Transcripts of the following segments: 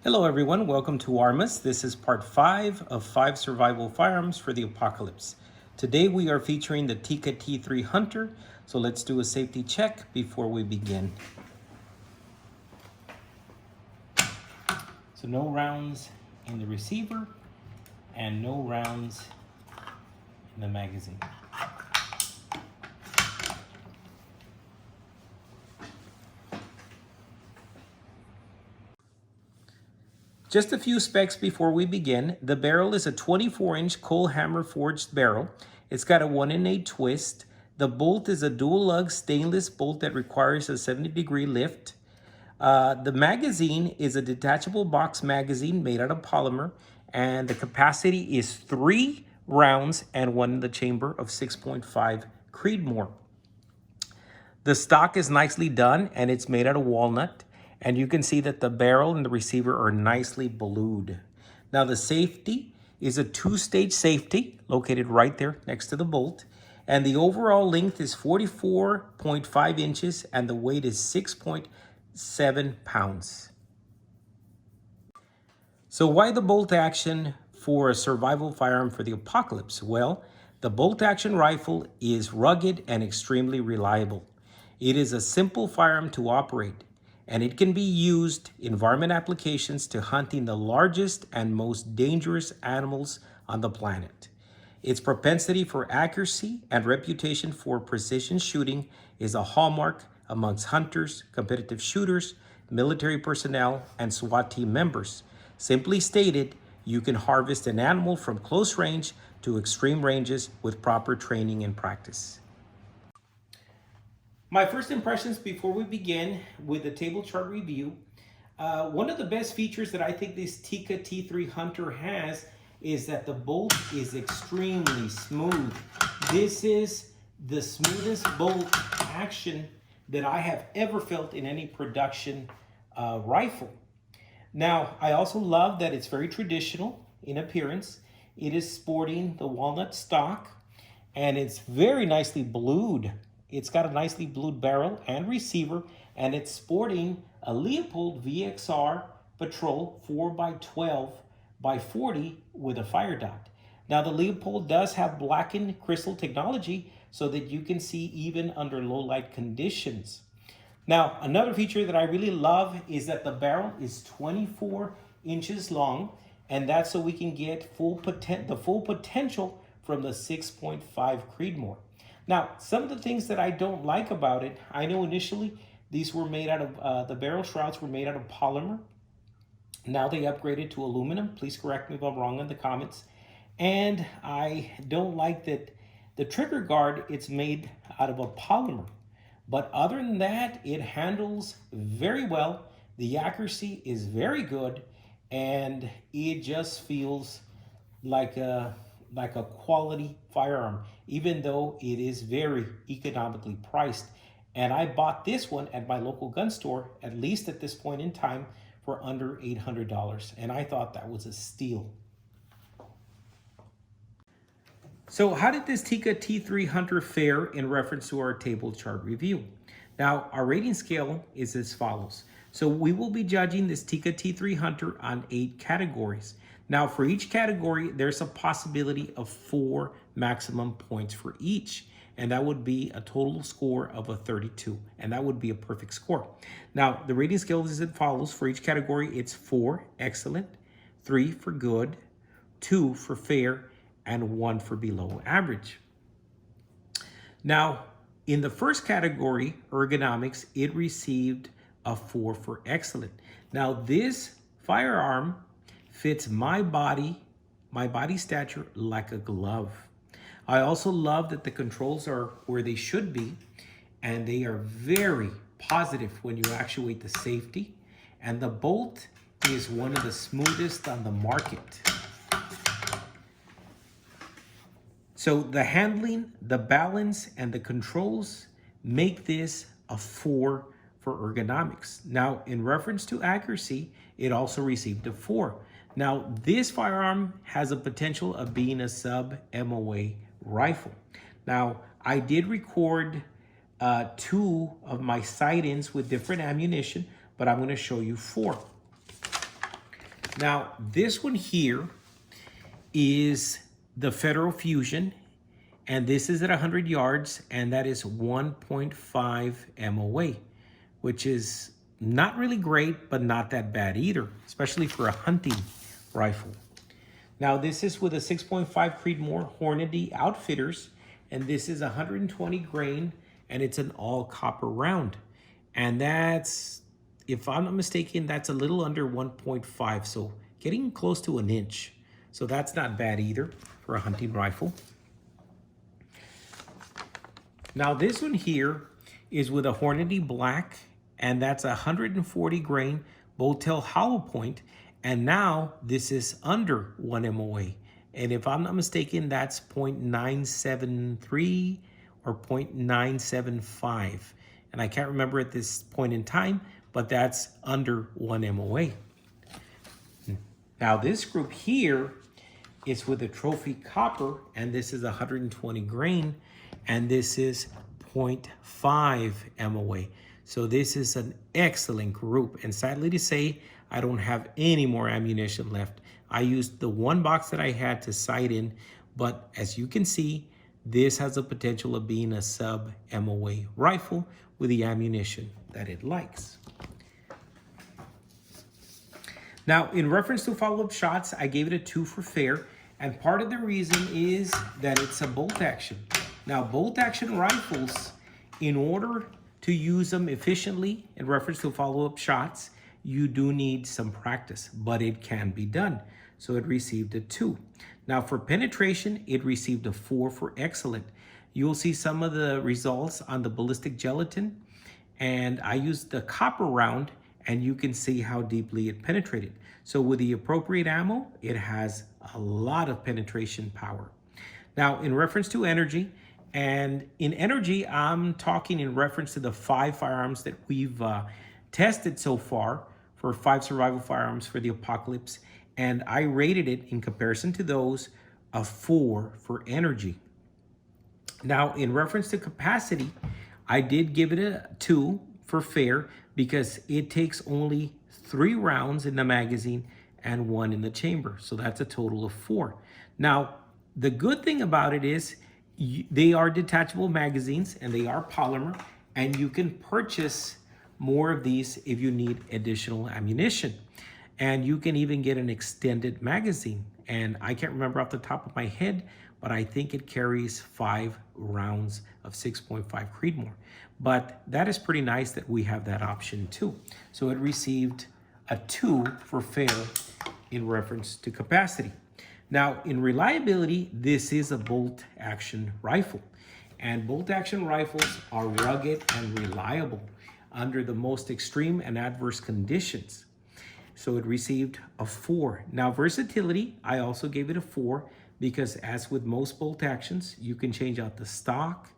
Hello everyone, welcome to Armas. This is part 5 of 5 survival firearms for the apocalypse. Today we are featuring the Tikka T3 Hunter, so let's do a safety check before we begin. So no rounds in the receiver and no rounds in the magazine. Just a few specs before we begin. The barrel is a 24-inch coal hammer forged barrel. It's got a 1 in 8 twist. The bolt is a dual lug stainless bolt that requires a 70-degree lift. The magazine is a detachable box magazine made out of polymer, and the capacity is 3 rounds and 1 in the chamber of 6.5 Creedmoor. The stock is nicely done and it's made out of walnut. And you can see that the barrel and the receiver are nicely blued. Now the safety is a 2-stage safety located right there next to the bolt. And the overall length is 44.5 inches and the weight is 6.7 pounds. So why the bolt action for a survival firearm for the apocalypse? Well, the bolt action rifle is rugged and extremely reliable. It is a simple firearm to operate, and it can be used in varmint applications to hunting the largest and most dangerous animals on the planet. Its propensity for accuracy and reputation for precision shooting is a hallmark amongst hunters, competitive shooters, military personnel, and SWAT team members. Simply stated, you can harvest an animal from close range to extreme ranges with proper training and practice. My first impressions before we begin with the table chart review. One of the best features that I think this Tikka T3 Hunter has is that the bolt is extremely smooth. This is the smoothest bolt action that I have ever felt in any production rifle. Now, I also love that it's very traditional in appearance. It is sporting the walnut stock and it's very nicely blued. It's got a nicely blued barrel and receiver, and it's sporting a Leupold VXR Patrol 4x12x40 with a fire dot. Now the Leupold does have blackened crystal technology so that you can see even under low light conditions. Now another feature that I really love is that the barrel is 24 inches long, and that's so we can get the full potential from the 6.5 Creedmoor. Now, some of the things that I don't like about it, I know initially these were made out of, the barrel shrouds were made out of polymer. Now they upgraded to aluminum. Please correct me if I'm wrong in the comments. And I don't like that the trigger guard, it's made out of a polymer. But other than that, it handles very well. The accuracy is very good. And it just feels like a quality firearm, even though it is very economically priced. And I bought this one at my local gun store, at least at this point in time, for under $800. And I thought that was a steal. So how did this Tikka T3 Hunter fare in reference to our table chart review? Now, our rating scale is as follows. So we will be judging this Tikka T3 Hunter on 8 categories. Now, for each category, there's a possibility of 4 maximum points for each, and that would be a total score of a 32, and that would be a perfect score. Now, the rating scale is as follows. For each category, it's 4, excellent, 3 for good, 2 for fair, and 1 for below average. Now, in the first category, ergonomics, it received a 4 for excellent. Now, this firearm fits my body stature like a glove. I also love that the controls are where they should be, and they are very positive when you actuate the safety. And the bolt is one of the smoothest on the market. So the handling, the balance, and the controls make this a 4 for ergonomics. Now, in reference to accuracy, it also received a 4. Now, this firearm has a potential of being a sub-MOA rifle. Now, I did record 2 of my sight-ins with different ammunition, but I'm going to show you 4. Now, this one here is the Federal Fusion, and this is at 100 yards, and that is 1.5 MOA, which is not really great, but not that bad either, especially for a hunting rifle. Now, this is with a 6.5 Creedmoor Hornady Outfitters, and this is 120 grain, and it's an all copper round. And that's, if I'm not mistaken, that's a little under 1.5, so getting close to an inch. So that's not bad either for a hunting rifle. Now this one here is with a Hornady Black, and that's 140 grain bow tail hollow point, and now this is under 1 MOA. And if I'm not mistaken, that's 0.973 or 0.975. And I can't remember at this point in time, but that's under 1 MOA. Now this group here is with a trophy copper, and this is 120 grain, and this is 0.5 MOA. So this is an excellent group. And sadly to say, I don't have any more ammunition left. I used the one box that I had to sight in, but as you can see, this has the potential of being a sub MOA rifle with the ammunition that it likes. Now, in reference to follow-up shots, I gave it a 2 for fair, and part of the reason is that it's a bolt action. Now, bolt action rifles, in order to use them efficiently in reference to follow-up shots, you do need some practice, but it can be done. So it received a 2. Now for penetration, it received a 4 for excellent. You'll see some of the results on the ballistic gelatin, and I used the copper round, and you can see how deeply it penetrated. So with the appropriate ammo, it has a lot of penetration power. Now in reference to energy, and in energy, I'm talking in reference to the 5 firearms that we've tested so far, for 5 survival firearms for the apocalypse, and I rated it in comparison to those a 4 for energy. Now, in reference to capacity, I did give it a 2 for fair because it takes only 3 rounds in the magazine and 1 in the chamber. So that's a total of 4. Now, the good thing about it is they are detachable magazines and they are polymer, and you can purchase more of these if you need additional ammunition. And you can even get an extended magazine. And I can't remember off the top of my head, but I think it carries 5 rounds of 6.5 Creedmoor. But that is pretty nice that we have that option too. So it received a 2 for fair in reference to capacity. Now in reliability, this is a bolt action rifle. And bolt action rifles are rugged and reliable under the most extreme and adverse conditions. So it received a 4. Now versatility, I also gave it a 4 because as with most bolt actions, you can change out the stock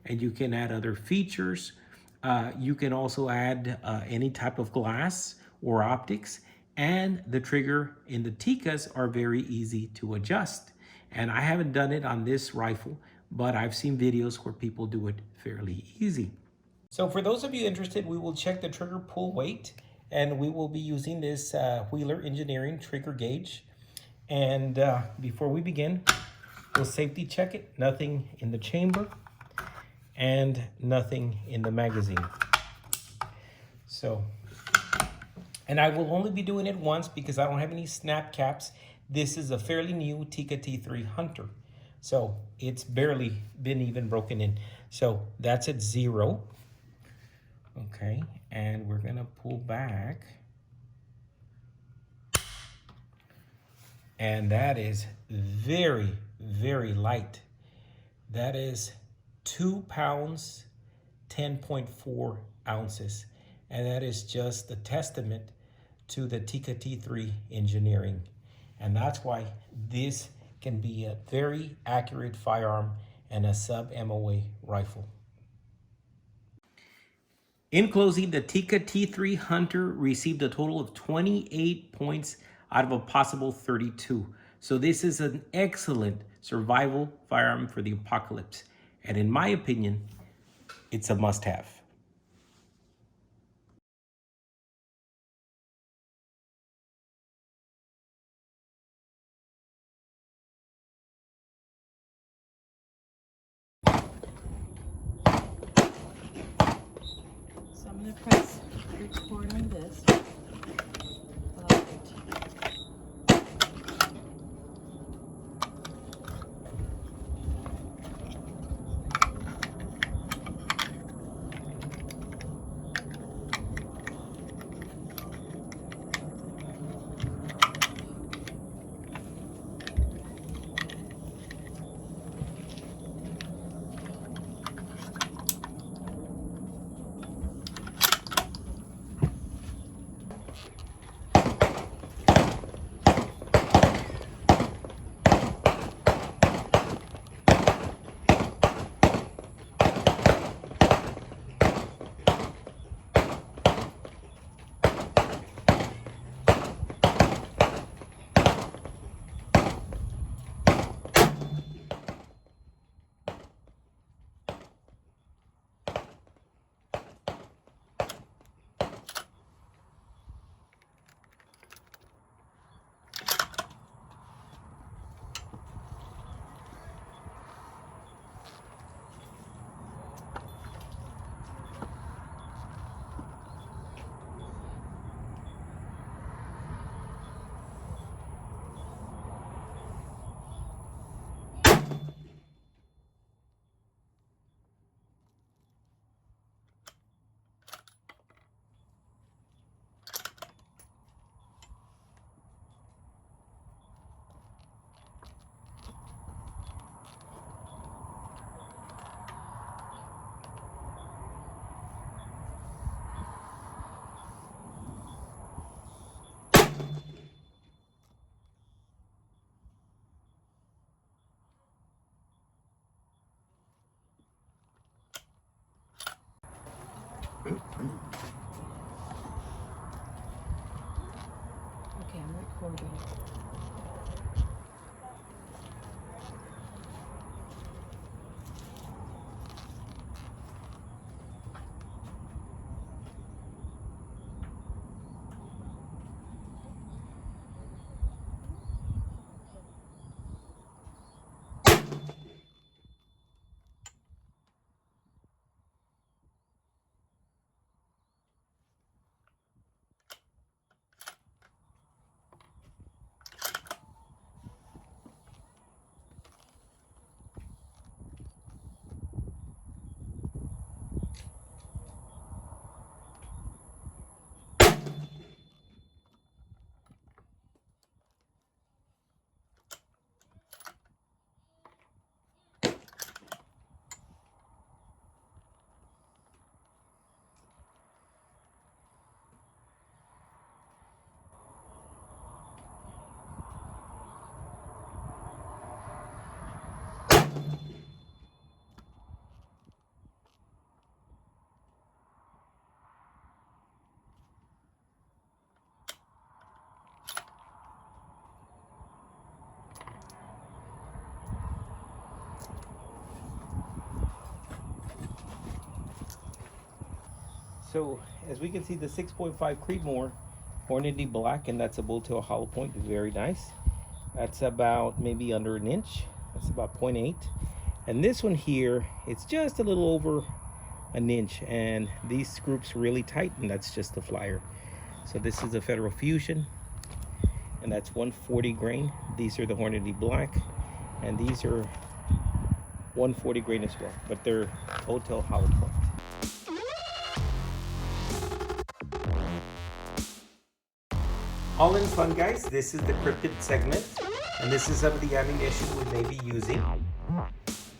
and you can add other features. You can also add any type of glass or optics, and the trigger in the Tikkas are very easy to adjust. And I haven't done it on this rifle, but I've seen videos where people do it fairly easy. So for those of you interested, we will check the trigger pull weight, and we will be using this Wheeler Engineering trigger gauge. And before we begin, we'll safety check it. Nothing in the chamber and nothing in the magazine. So, and I will only be doing it once because I don't have any snap caps. This is a fairly new Tikka T3 Hunter. So it's barely been even broken in. So that's at 0. Okay, and we're gonna pull back. And that is very, very light. That is 2 pounds, 10.4 ounces. And that is just a testament to the Tikka T3 engineering. And that's why this can be a very accurate firearm and a sub-MOA rifle. In closing, the Tikka T3 Hunter received a total of 28 points out of a possible 32. So this is an excellent survival firearm for the apocalypse. And in my opinion, it's a must-have. I'm going to press record on this. All right. Okay, I'm recording. So as we can see, the 6.5 Creedmoor Hornady Black, and that's a bull tail hollow point, is very nice. That's about maybe under an inch. That's about 0.8. And this one here, it's just a little over an inch, and these groups really tight, and that's just the flyer. So this is a Federal Fusion, and that's 140 grain. These are the Hornady Black, and these are 140 grain as well, but they're bull tail hollow point. All in fun, guys. This is the cryptid segment, and this is some of the ammunition we may be using.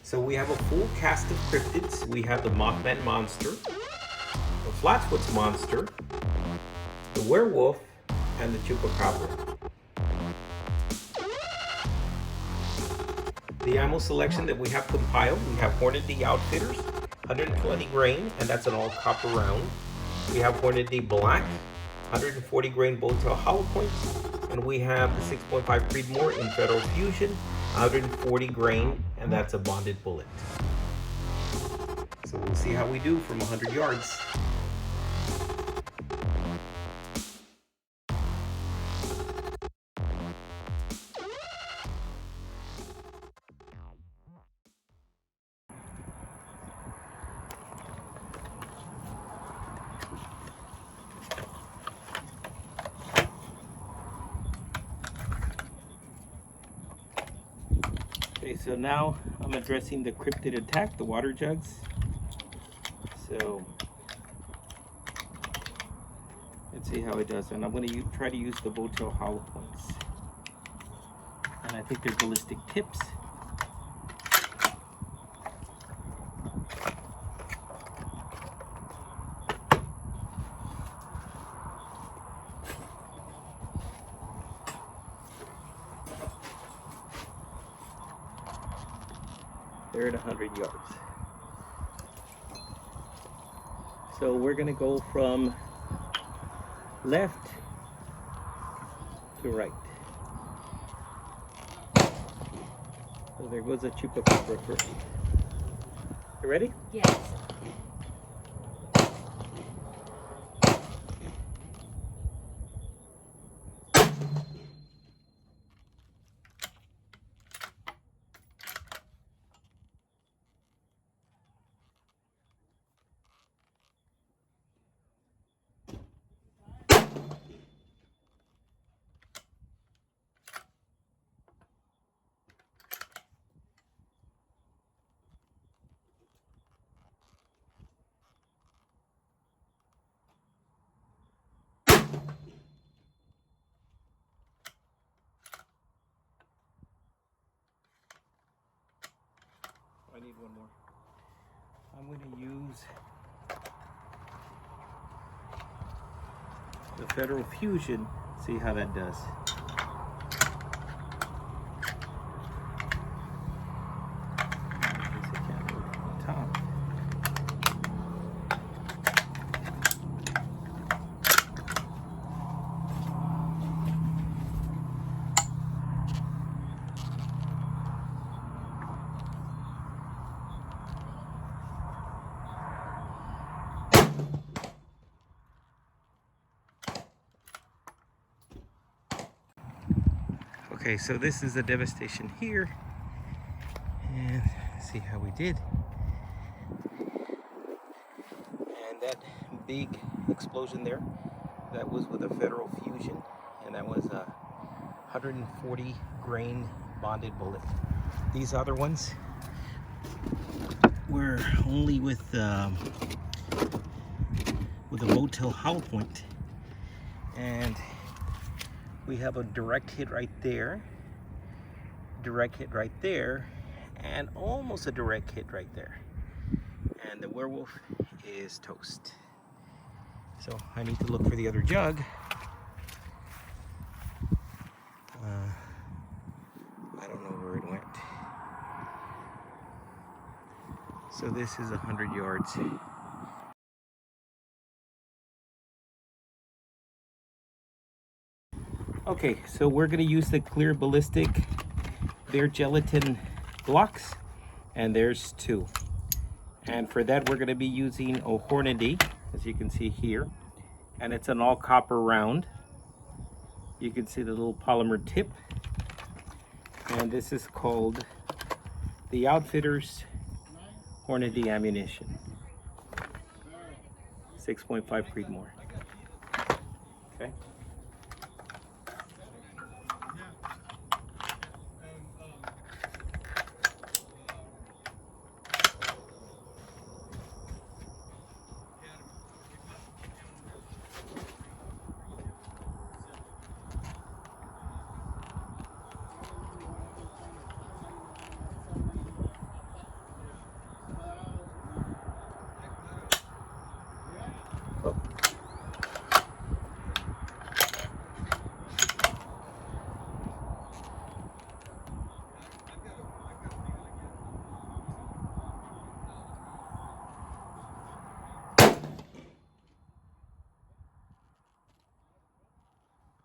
So we have a full cast of cryptids. We have the Mothman Monster, the Flatwoods Monster, the Werewolf, and the Chupacabra. The ammo selection that we have compiled, we have Hornady Outfitters, 120 grain, and that's an all copper round. We have Hornady Black, 140 grain bull tail hollow point, and we have the 6.5 Creedmoor in Federal Fusion, 140 grain, and that's a bonded bullet. So we'll see how we do from 100 yards. Okay, so now I'm addressing the cryptid attack, the water jugs. So let's see how it does. And I'm going to try to use the Botel hollow points. And I think they're ballistic tips. They're at 100 yards. So we're going to go from left to right. So there goes a chupacabra first. You ready? Yes. I need one more. I'm going to use the Federal Fusion, see how that does. Okay, so this is the devastation here, and see how we did. And that big explosion there, that was with a Federal Fusion, and that was a 140 grain bonded bullet. These other ones were only with a Botel hollow point, and we have a direct hit right there, and almost a direct hit right there. And the werewolf is toast. So I need to look for the other jug. I don't know where it went. So this is 100 yards. Okay, so we're going to use the clear ballistic. They're gelatin blocks, and there's 2. And for that, we're going to be using a Hornady, as you can see here, and it's an all copper round. You can see the little polymer tip, and this is called the Outfitters Hornady ammunition, 6.5 Creedmoor. Okay.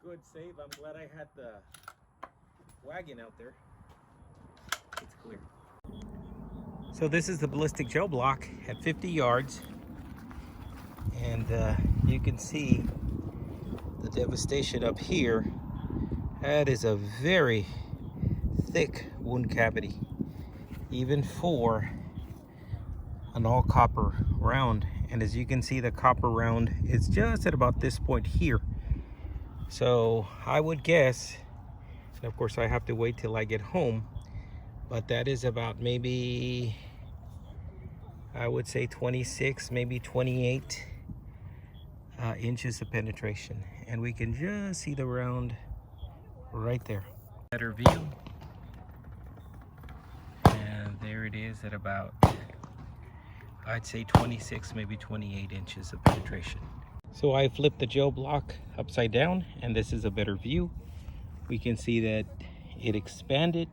Good save. I'm glad I had the wagon out there. It's clear. So this is the ballistic gel block at 50 yards, and you can see the devastation up here. That is a very thick wound cavity, even for an all copper round. And as you can see, the copper round is just at about this point here. So I would guess, and of course I have to wait till I get home, but that is about maybe, I would say 26, maybe 28 inches of penetration. And we can just see the round right there. Better view. And there it is at about, I'd say 26, maybe 28 inches of penetration. So I flipped the gel block upside down, and this is a better view. We can see that it expanded,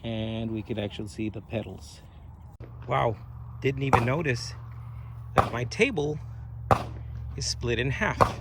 and we can actually see the petals. Wow, didn't even notice that my table is split in half.